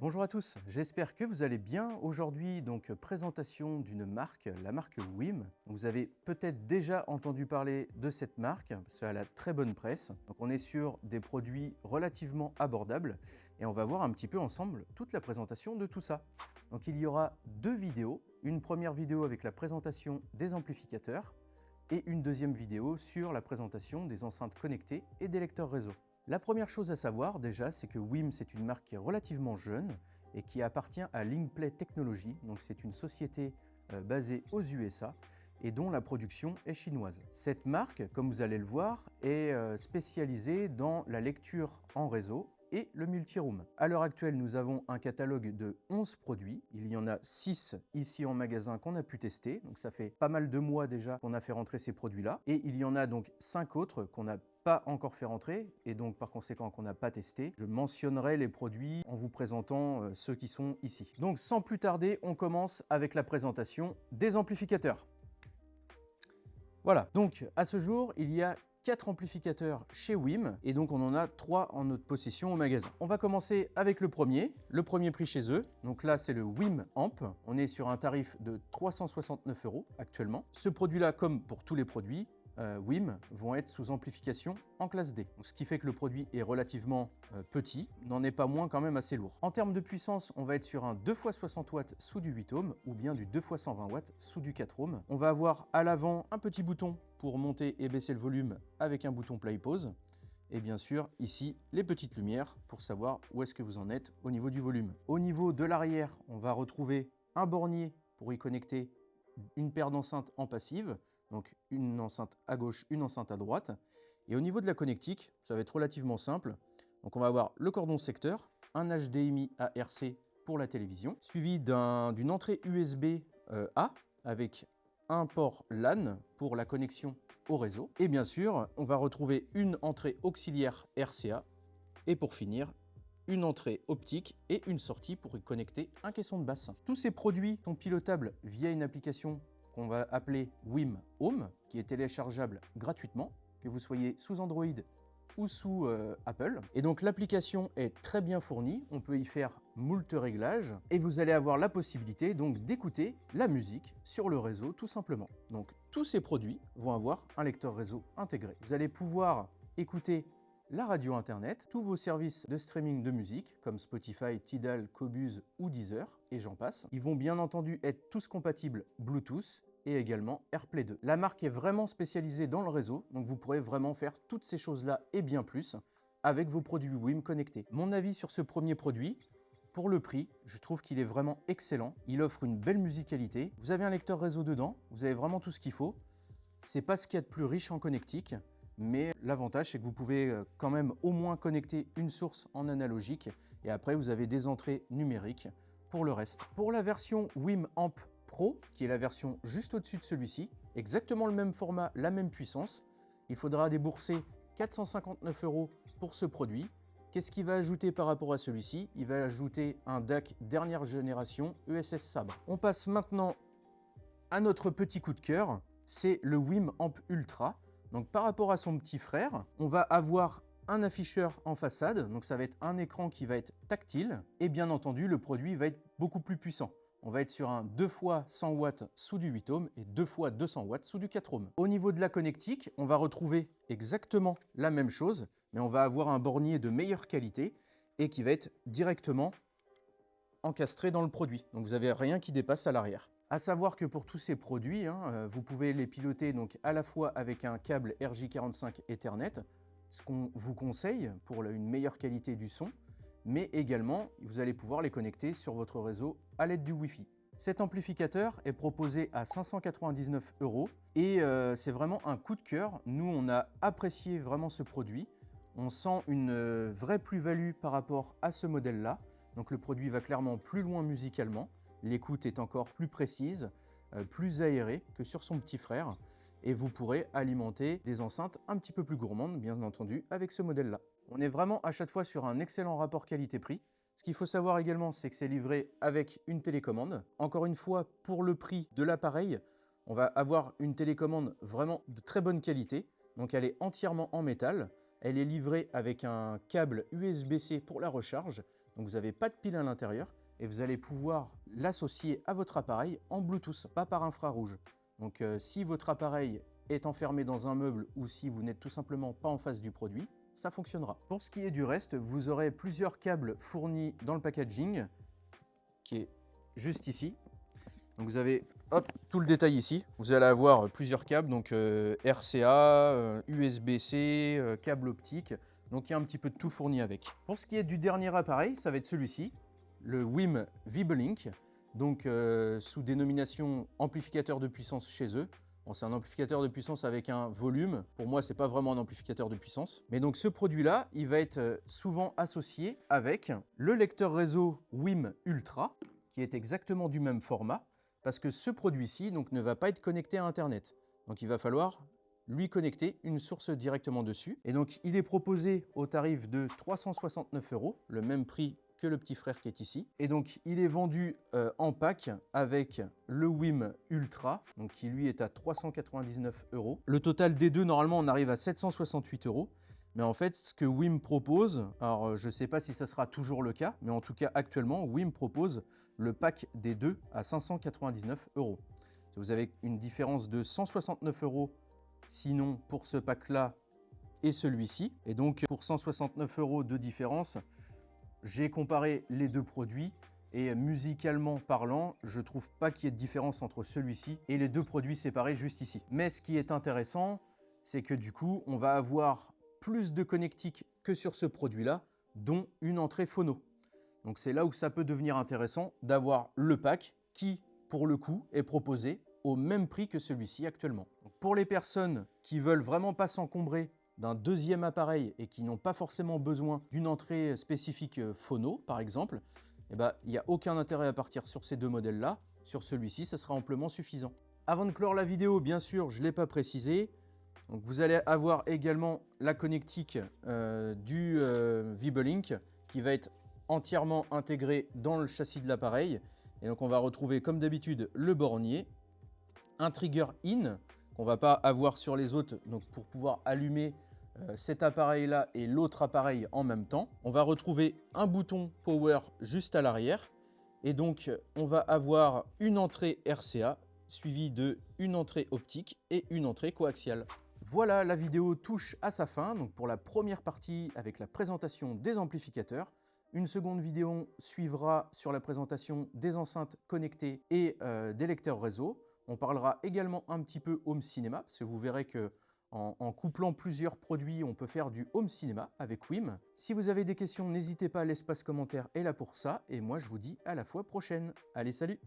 Bonjour à tous, j'espère que vous allez bien. Aujourd'hui, donc présentation d'une marque, la marque WiM. Vous avez peut-être déjà entendu parler de cette marque, parce qu'elle a très bonne presse. Donc on est sur des produits relativement abordables et on va voir un petit peu ensemble toute la présentation de tout ça. Donc il y aura deux vidéos, une première vidéo avec la présentation des amplificateurs et une deuxième vidéo sur la présentation des enceintes connectées et des lecteurs réseau. La première chose à savoir déjà, c'est que WiM c'est une marque qui est relativement jeune et qui appartient à Linkplay Technology, donc c'est une société basée aux USA et dont la production est chinoise. Cette marque, comme vous allez le voir, est spécialisée dans la lecture en réseau et le multiroom. À l'heure actuelle, nous avons un catalogue de 11 produits. Il y en a 6 ici en magasin qu'on a pu tester, donc ça fait pas mal de mois déjà qu'on a fait rentrer ces produits-là. Et il y en a donc 5 autres qu'on n'a pas encore fait rentrer et donc par conséquent qu'on n'a pas testé. Je mentionnerai les produits en vous présentant ceux qui sont ici. Donc sans plus tarder, on commence avec la présentation des amplificateurs. Voilà, donc à ce jour, il y a 4 amplificateurs chez WiM et donc on en a 3 en notre possession au magasin. On va commencer avec le premier prix chez eux. Donc là, c'est le WiM Amp. On est sur un tarif de 369 € actuellement. Ce produit-là, comme pour tous les produits, WiM vont être sous amplification en classe D. Donc, ce qui fait que le produit est relativement petit, n'en est pas moins quand même assez lourd. En termes de puissance, on va être sur un 2x60 watts sous du 8 ohms ou bien du 2x120 watts sous du 4 ohms. On va avoir à l'avant un petit bouton pour monter et baisser le volume avec un bouton play pause. Et bien sûr, ici, les petites lumières pour savoir où est-ce que vous en êtes au niveau du volume. Au niveau de l'arrière, on va retrouver un bornier pour y connecter une paire d'enceintes en passive, donc une enceinte à gauche, une enceinte à droite. Et au niveau de la connectique, ça va être relativement simple. Donc on va avoir le cordon secteur, un HDMI à RC pour la télévision, suivi d'une entrée USB A avec un port LAN pour la connexion au réseau. Et bien sûr, on va retrouver une entrée auxiliaire RCA. Et pour finir, une entrée optique et une sortie pour y connecter un caisson de basse. Tous ces produits sont pilotables via une application qu'on va appeler WiM Home, qui est téléchargeable gratuitement, que vous soyez sous Android ou sous Apple. Et donc l'application est très bien fournie, on peut y faire moult réglages, et vous allez avoir la possibilité donc d'écouter la musique sur le réseau tout simplement. Donc tous ces produits vont avoir un lecteur réseau intégré. Vous allez pouvoir écouter la radio internet, tous vos services de streaming de musique comme Spotify, Tidal, Qobuz ou Deezer, et j'en passe. Ils vont bien entendu être tous compatibles Bluetooth et également AirPlay 2. La marque est vraiment spécialisée dans le réseau, donc vous pourrez vraiment faire toutes ces choses-là et bien plus avec vos produits WiM connectés. Mon avis sur ce premier produit, pour le prix, je trouve qu'il est vraiment excellent. Il offre une belle musicalité. Vous avez un lecteur réseau dedans, vous avez vraiment tout ce qu'il faut. C'est pas ce qu'il y a de plus riche en connectique, mais l'avantage c'est que vous pouvez quand même au moins connecter une source en analogique et après vous avez des entrées numériques pour le reste. Pour la version WiM Amp Pro, qui est la version juste au-dessus de celui-ci, exactement le même format, la même puissance, il faudra débourser 459 € pour ce produit. Qu'est-ce qu'il va ajouter par rapport à celui-ci? Il va ajouter un DAC dernière génération ESS Sabre. On passe maintenant à notre petit coup de cœur, c'est le WiM Amp Ultra. Donc par rapport à son petit frère, on va avoir un afficheur en façade, donc ça va être un écran qui va être tactile, et bien entendu le produit va être beaucoup plus puissant. On va être sur un 2x100 watts sous du 8 ohms et 2x200 watts sous du 4 ohms. Au niveau de la connectique, on va retrouver exactement la même chose, mais on va avoir un bornier de meilleure qualité et qui va être directement encastré dans le produit. Donc vous n'avez rien qui dépasse à l'arrière. À savoir que pour tous ces produits, vous pouvez les piloter donc à la fois avec un câble RJ45 Ethernet, ce qu'on vous conseille pour une meilleure qualité du son, mais également vous allez pouvoir les connecter sur votre réseau à l'aide du Wi-Fi. Cet amplificateur est proposé à 599 € et c'est vraiment un coup de cœur. Nous, on a apprécié vraiment ce produit. On sent une vraie plus-value par rapport à ce modèle-là. Donc le produit va clairement plus loin musicalement. L'écoute est encore plus précise, plus aérée que sur son petit frère. Et vous pourrez alimenter des enceintes un petit peu plus gourmandes, bien entendu, avec ce modèle-là. On est vraiment à chaque fois sur un excellent rapport qualité-prix. Ce qu'il faut savoir également, c'est que c'est livré avec une télécommande. Encore une fois, pour le prix de l'appareil, on va avoir une télécommande vraiment de très bonne qualité. Donc elle est entièrement en métal. Elle est livrée avec un câble USB-C pour la recharge. donc vous n'avez pas de pile à l'intérieur, et vous allez pouvoir l'associer à votre appareil en Bluetooth, pas par infrarouge. Donc si votre appareil est enfermé dans un meuble ou si vous n'êtes tout simplement pas en face du produit, ça fonctionnera. Pour ce qui est du reste, vous aurez plusieurs câbles fournis dans le packaging, qui est juste ici. Donc vous avez tout le détail ici. Vous allez avoir plusieurs câbles, donc RCA, USB-C, câble optique. Donc il y a un petit peu de tout fourni avec. Pour ce qui est du dernier appareil, ça va être celui-ci, le WiM VibeLink, donc sous dénomination amplificateur de puissance chez eux. Bon, c'est un amplificateur de puissance avec un volume. Pour moi, c'est pas vraiment un amplificateur de puissance. Mais donc ce produit-là, il va être souvent associé avec le lecteur réseau WiM Ultra, qui est exactement du même format, parce que ce produit-ci donc, ne va pas être connecté à Internet. Donc il va falloir lui connecter une source directement dessus. Et donc il est proposé au tarif de 369 €, le même prix que le petit frère qui est ici. Et donc il est vendu en pack avec le WiM Ultra, donc qui lui est à 399 €. Le total des deux, normalement, on arrive à 768 €. Mais en fait, ce que WiM propose, alors je ne sais pas si ça sera toujours le cas, mais en tout cas actuellement, WiM propose le pack des deux à 599 €. Vous avez une différence de 169 € sinon pour ce pack-là et celui-ci. Et donc pour 169 € de différence, j'ai comparé les deux produits et musicalement parlant, je trouve pas qu'il y ait de différence entre celui-ci et les deux produits séparés juste ici. Mais ce qui est intéressant, c'est que du coup, on va avoir plus de connectiques que sur ce produit-là, dont une entrée phono. Donc c'est là où ça peut devenir intéressant d'avoir le pack qui, pour le coup, est proposé au même prix que celui-ci actuellement. Donc pour les personnes qui veulent vraiment pas s'encombrer d'un deuxième appareil et qui n'ont pas forcément besoin d'une entrée spécifique phono, par exemple, il n'y a aucun intérêt à partir sur ces deux modèles-là. Sur celui-ci, ça sera amplement suffisant. Avant de clore la vidéo, bien sûr, je ne l'ai pas précisé, donc vous allez avoir également la connectique du VibeLink qui va être entièrement intégrée dans le châssis de l'appareil. Et donc on va retrouver comme d'habitude le bornier, un trigger in qu'on ne va pas avoir sur les autres, donc pour pouvoir allumer cet appareil-là et l'autre appareil en même temps. On va retrouver un bouton power juste à l'arrière. Et donc on va avoir une entrée RCA suivie d'une entrée optique et une entrée coaxiale. Voilà, la vidéo touche à sa fin, donc pour la première partie avec la présentation des amplificateurs. Une seconde vidéo suivra sur la présentation des enceintes connectées et des lecteurs réseau. On parlera également un petit peu home cinéma, parce que vous verrez que en couplant plusieurs produits, on peut faire du home cinéma avec WiM. Si vous avez des questions, n'hésitez pas, l'espace commentaire est là pour ça. Et moi, je vous dis à la fois prochaine. Allez, salut!